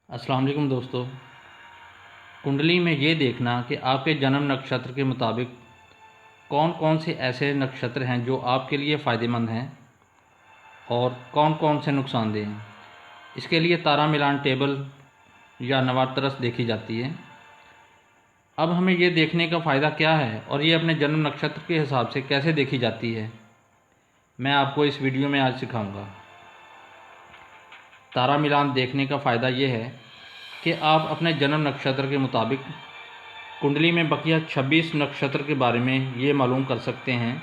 अस्सलाम वालेकुम दोस्तों। कुंडली में ये देखना कि आपके जन्म नक्षत्र के मुताबिक कौन कौन से ऐसे नक्षत्र हैं जो आपके लिए फ़ायदेमंद हैं और कौन कौन से नुकसानदेह हैं। इसके लिए तारा मिलान टेबल या नवातरस देखी जाती है। अब हमें ये देखने का फ़ायदा क्या है और ये अपने जन्म नक्षत्र के हिसाब से कैसे देखी जाती है, मैं आपको इस वीडियो में आज सिखाऊंगा। तारा मिलान देखने का फ़ायदा ये है कि आप अपने जन्म नक्षत्र के मुताबिक कुंडली में बकिया 26 नक्षत्र के बारे में ये मालूम कर सकते हैं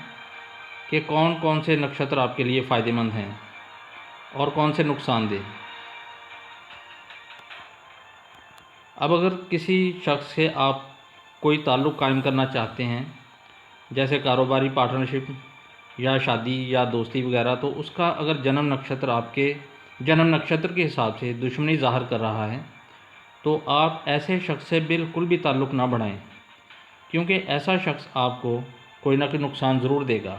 कि कौन कौन से नक्षत्र आपके लिए फ़ायदेमंद हैं और कौन से नुकसानदेह। अब अगर किसी शख्स से आप कोई ताल्लुक़ कायम करना चाहते हैं, जैसे कारोबारी पार्टनरशिप या शादी या दोस्ती वगैरह, तो उसका अगर जन्म नक्षत्र आपके जन्म नक्षत्र के हिसाब से दुश्मनी ज़ाहिर कर रहा है तो आप ऐसे शख्स से बिल्कुल भी ताल्लुक़ ना बढ़ाएं, क्योंकि ऐसा शख्स आपको कोई ना कोई नुकसान ज़रूर देगा।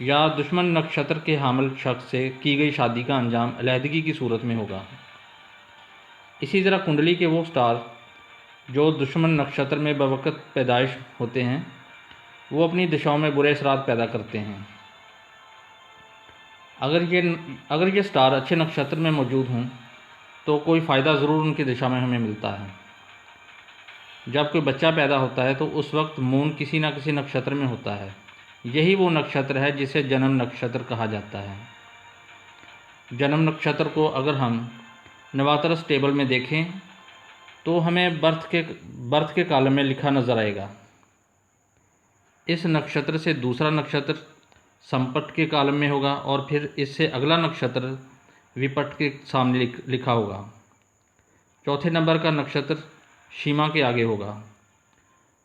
या दुश्मन नक्षत्र के हामिल शख्स से की गई शादी का अंजाम अलहदगी की सूरत में होगा। इसी तरह कुंडली के वो स्टार जो दुश्मन नक्षत्र में बवक़्त पैदाइश होते हैं वो अपनी दिशाओं में बुरे असरात पैदा करते हैं। अगर ये स्टार अच्छे नक्षत्र में मौजूद हों तो कोई फ़ायदा ज़रूर उनकी दिशा में हमें मिलता है। जब कोई बच्चा पैदा होता है तो उस वक्त मून किसी न किसी नक्षत्र में होता है। यही वो नक्षत्र है जिसे जन्म नक्षत्र कहा जाता है। जन्म नक्षत्र को अगर हम नवातरस टेबल में देखें तो हमें बर्थ के कॉलम में लिखा नज़र आएगा। इस नक्षत्र से दूसरा नक्षत्र संपट के कॉलम में होगा और फिर इससे अगला नक्षत्र विपट के सामने लिखा होगा। चौथे नंबर का नक्षत्र शीमा के आगे होगा।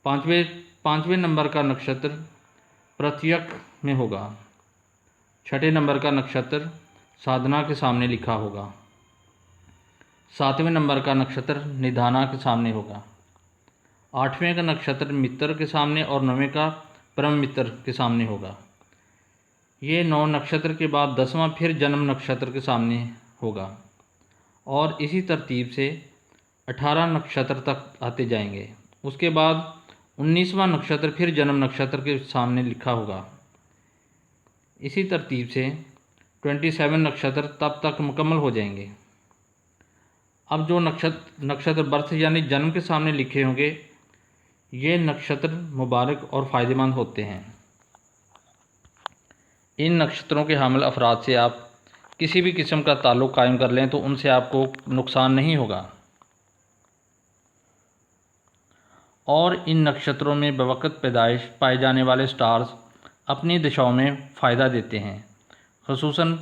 पाँचवें नंबर का नक्षत्र प्रत्यक में होगा। छठे नंबर का नक्षत्र साधना के सामने लिखा होगा। सातवें नंबर का नक्षत्र निधाना के सामने होगा। आठवें का नक्षत्र मित्र के सामने और नौवें का परम मित्र के सामने होगा। ये 9 नक्षत्र के बाद 10वां फिर जन्म नक्षत्र के सामने होगा और इसी तरतीब से 18 नक्षत्र तक आते जाएंगे। उसके बाद 19वां नक्षत्र फिर जन्म नक्षत्र के सामने लिखा होगा। इसी तरतीब से 27 नक्षत्र तब तक मुकम्मल हो जाएंगे। अब जो नक्षत्र बर्थ यानी जन्म के सामने लिखे होंगे, ये नक्षत्र मुबारक और फ़ायदेमंद होते हैं। इन नक्षत्रों के हामिल अफराद से आप किसी भी किस्म का ताल्लुक़ कायम कर लें तो उनसे आपको नुकसान नहीं होगा। और इन नक्षत्रों में बवक़्त पैदाइश पाए जाने वाले स्टार्स अपनी दिशाओं में फ़ायदा देते हैं। ख़ुसूसन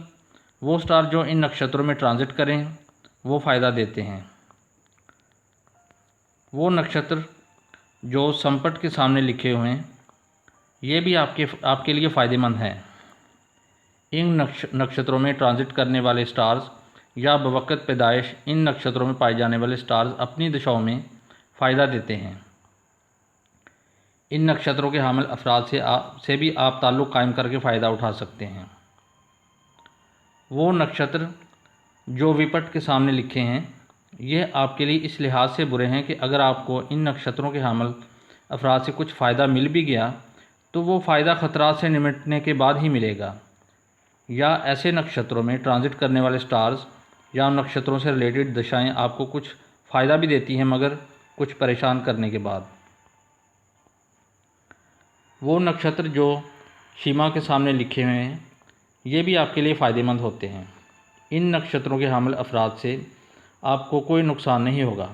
वो स्टार जो इन नक्षत्रों में ट्रांजिट करें वो फ़ायदा देते हैं। वो नक्षत्र जो संपट के सामने लिखे हुए हैं ये भी आपके लिए फ़ायदेमंद हैं। इन नक्षत्रों में ट्रांजिट करने वाले स्टार्स या बवक़्त पैदाइश इन नक्षत्रों में पाए जाने वाले स्टार्स अपनी दिशाओं में फ़ायदा देते हैं। इन नक्षत्रों के हामिल अफराद से भी आप ताल्लुक़ कायम करके फ़ायदा उठा सकते हैं। वो नक्षत्र जो विपट के सामने लिखे हैं ये आपके लिए इस लिहाज से बुरे हैं कि अगर आपको इन नक्षत्रों के हामिल अफराद से कुछ फ़ायदा मिल भी गया तो वो फ़ायदा ख़तरात से निमटने के बाद ही मिलेगा। या ऐसे नक्षत्रों में ट्रांजिट करने वाले स्टार्स या नक्षत्रों से रिलेटेड दिशाएं आपको कुछ फ़ायदा भी देती हैं मगर कुछ परेशान करने के बाद। वो नक्षत्र जो शीमा के सामने लिखे हुए हैं ये भी आपके लिए फ़ायदेमंद होते हैं। इन नक्षत्रों के हामिल अफराद से आपको कोई नुकसान नहीं होगा।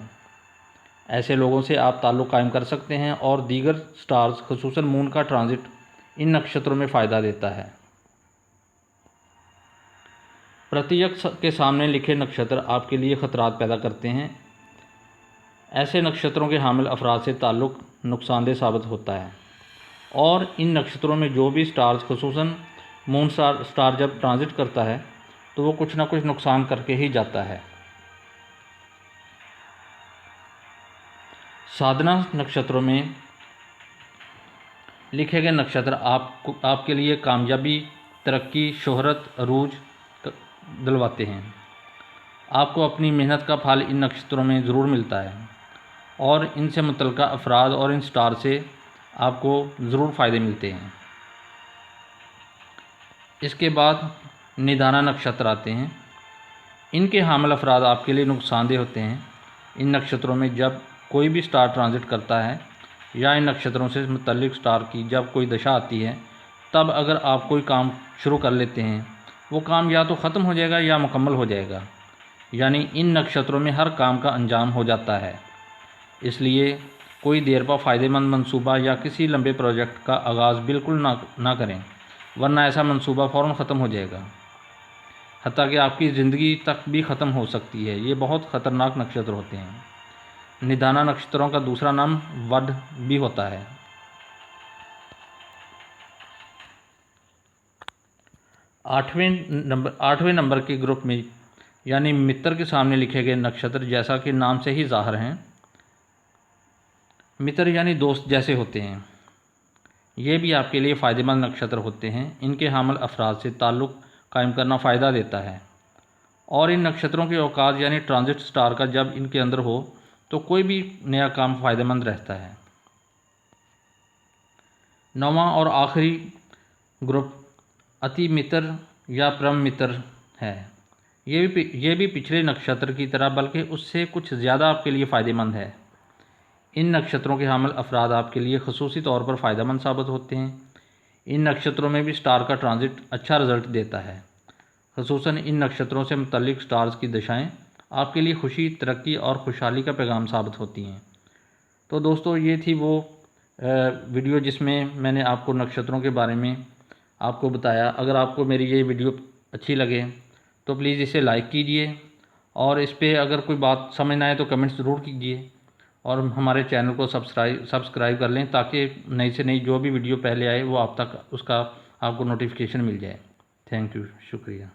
ऐसे लोगों से आप ताल्लुक़ कायम कर सकते हैं और दीगर स्टार्स ख़ुसूसन मून का ट्रांजिट इन नक्षत्रों में फ़ायदा देता है। प्रत्यक के सामने लिखे नक्षत्र आपके लिए ख़तरात पैदा करते हैं। ऐसे नक्षत्रों के हामिल अफराद से ताल्लुक़ नुकसानदेह साबित होता है और इन नक्षत्रों में जो भी स्टार्स ख़ुसूसन मून स्टार जब ट्रांजिट करता है तो वो कुछ ना कुछ नुकसान करके ही जाता है। साधना नक्षत्रों में लिखे गए नक्षत्र आपके लिए कामयाबी, तरक्की, शोहरत, अरूज दिलवाते हैं। आपको अपनी मेहनत का फल इन नक्षत्रों में ज़रूर मिलता है और इनसे मुतल्लिका अफराद और इन स्टार से आपको ज़रूर फ़ायदे मिलते हैं। इसके बाद निधाना नक्षत्र आते हैं। इनके हामिल अफराद आपके लिए नुकसानदेह होते हैं। इन नक्षत्रों में जब कोई भी स्टार ट्रांजिट करता है या इन नक्षत्रों से मुतल्लिक स्टार की जब कोई दशा आती है, तब अगर आप कोई काम शुरू कर लेते हैं, वो काम या तो ख़त्म हो जाएगा या मुकम्मल हो जाएगा, यानी इन नक्षत्रों में हर काम का अंजाम हो जाता है। इसलिए कोई देर पा फ़ायदेमंद मंसूबा या किसी लंबे प्रोजेक्ट का आगाज़ बिल्कुल ना करें, वरना ऐसा मंसूबा फ़ौरन ख़त्म हो जाएगा, हत्ता कि आपकी ज़िंदगी तक भी ख़त्म हो सकती है। ये बहुत ख़तरनाक नक्षत्र होते हैं। निधाना नक्षत्रों का दूसरा नाम वड भी होता है। आठवें नंबर के ग्रुप में यानी मित्र के सामने लिखे गए नक्षत्र जैसा कि नाम से ही ज़ाहिर हैं, मित्र यानी दोस्त जैसे होते हैं। ये भी आपके लिए फ़ायदेमंद नक्षत्र होते हैं। इनके हामिल अफराद से ताल्लुक़ कायम करना फ़ायदा देता है और इन नक्षत्रों के औकात यानी ट्रांजिट स्टार का जब इनके अंदर हो तो कोई भी नया काम फ़ायदेमंद रहता है। 9वां और आखिरी ग्रुप अति मित्र या परम मित्र है। ये भी पिछले नक्षत्र की तरह बल्कि उससे कुछ ज़्यादा आपके लिए फ़ायदेमंद है। इन नक्षत्रों के हामिल अफराद आपके लिए खसूसी तौर पर फ़ायदेमंद साबित होते हैं। इन नक्षत्रों में भी स्टार का ट्रांजिट अच्छा रिज़ल्ट देता है। ख़ुसूसन इन नक्षत्रों से मुतल्लिक स्टार्स की दशाएं आपके लिए खुशी, तरक्की और खुशहाली का पैगाम साबित होती हैं। तो दोस्तों, ये थी वो वीडियो जिसमें मैंने आपको नक्षत्रों के बारे में आपको बताया। अगर आपको मेरी ये वीडियो अच्छी लगे तो प्लीज़ इसे लाइक कीजिए और इस पर अगर कोई बात समझ ना आए तो कमेंट्स ज़रूर कीजिए और हमारे चैनल को सब्सक्राइब कर लें ताकि नई से नई जो भी वीडियो पहले आए वो आप तक उसका आपको नोटिफिकेशन मिल जाए। थैंक यू, शुक्रिया।